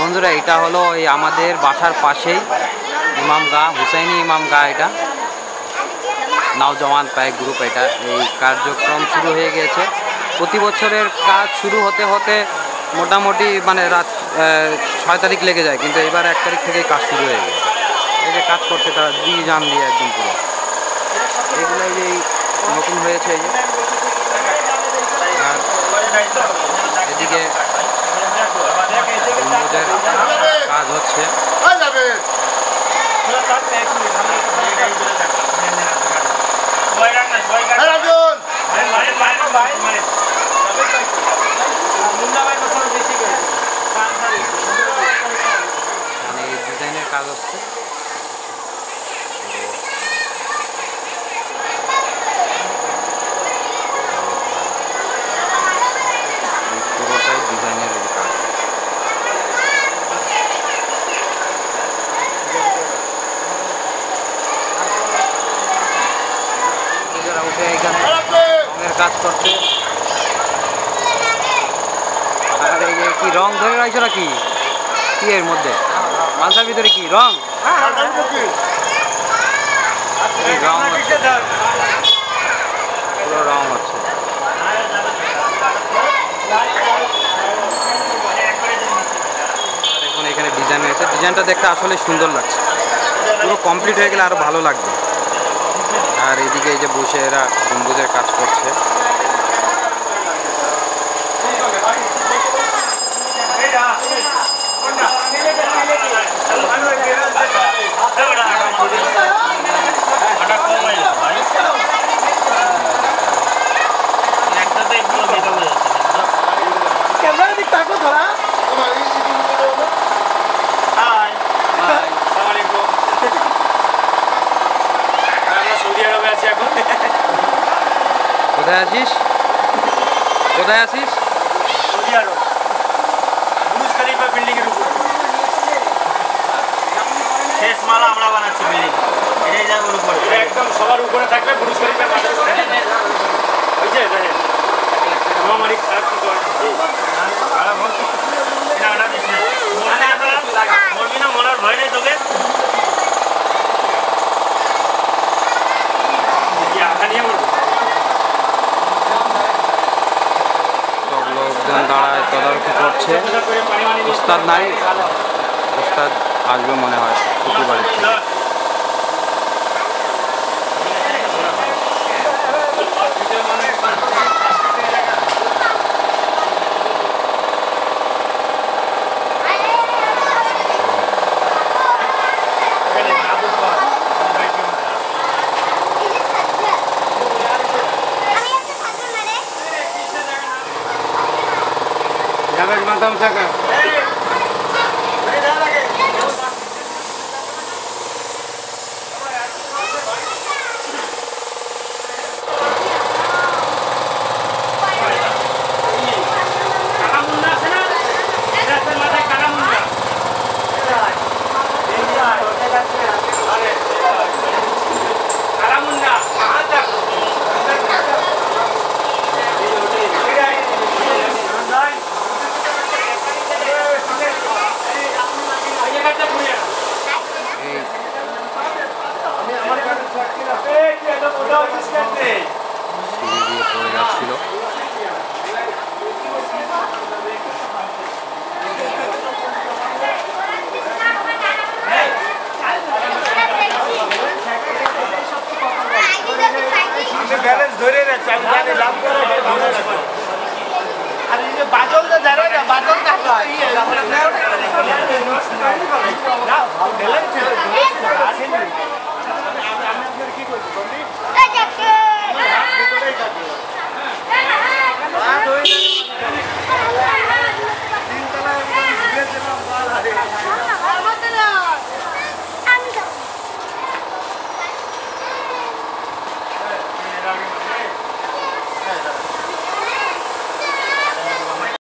বন্ধুরা এটা হলো এই আমাদের বাসার পাশেই ইমামগাঁ, হুসাইনি ইমামগাঁ। এটা নওজওয়ান পাইক গ্রুপ, এটা এই কার্যক্রম শুরু হয়ে গিয়েছে। প্রতি বছরের কাজ শুরু হতে হতে মোটামুটি মানে রাত 6 তারিখ লেগে যায়, কিন্তু এবার 1 তারিখ থেকেই কাজ শুরু হয়ে গেছে। এই যে কাজ করছে তারা দিয়ে জান দিয়ে একদম পুরো এগুলো এই যে নতুন হয়েছে। এই যে আর এদিকে গম্বুজের কাজ হচ্ছে। ডিজাইনের কাজ হচ্ছে। পুরোটাই ডিজাইনের কাজ। উঠে এখানে রঙের কাজ করছে। আর এই যে কি রং ধরে রাখছো নাকি? কি এর মধ্যে মালটার ভিতরে কি রং? রং পুরো রং হচ্ছে। দেখুন এখানে ডিজাইন হয়েছে। ডিজাইনটা দেখতে আসলে সুন্দর লাগছে। পুরো কমপ্লিট হয়ে গেলে আরো ভালো লাগবে। আর এদিকে এই যে বসে এরা গম্বুজের কাজ করছে। কোথায় আছিস? কোথায় আছিস? সৌদি আরব, বুরুজ খলিফা বিল্ডিংয়ের উপরে। শেষ মালা আমরা বানাচ্ছি বিল্ডিং, এটাই যাবে ওর উপরে, একদম সবার উপরে থাকবে বুরুজ খলিফা। ওই যে দেখেন মহামারী খারাপ কিছু হয় মরবি না, মরার ভয় নেই তোকে। দাঁড়ায় তদারকি করছে। উস্তাদ নাই, উস্তাদ আসবে মনে হয় কুকুর বাড়ির থেকে। মাতাম থাকা দিয়ে পড়ে যাচ্ছিল। ব্যালেন্স ধরে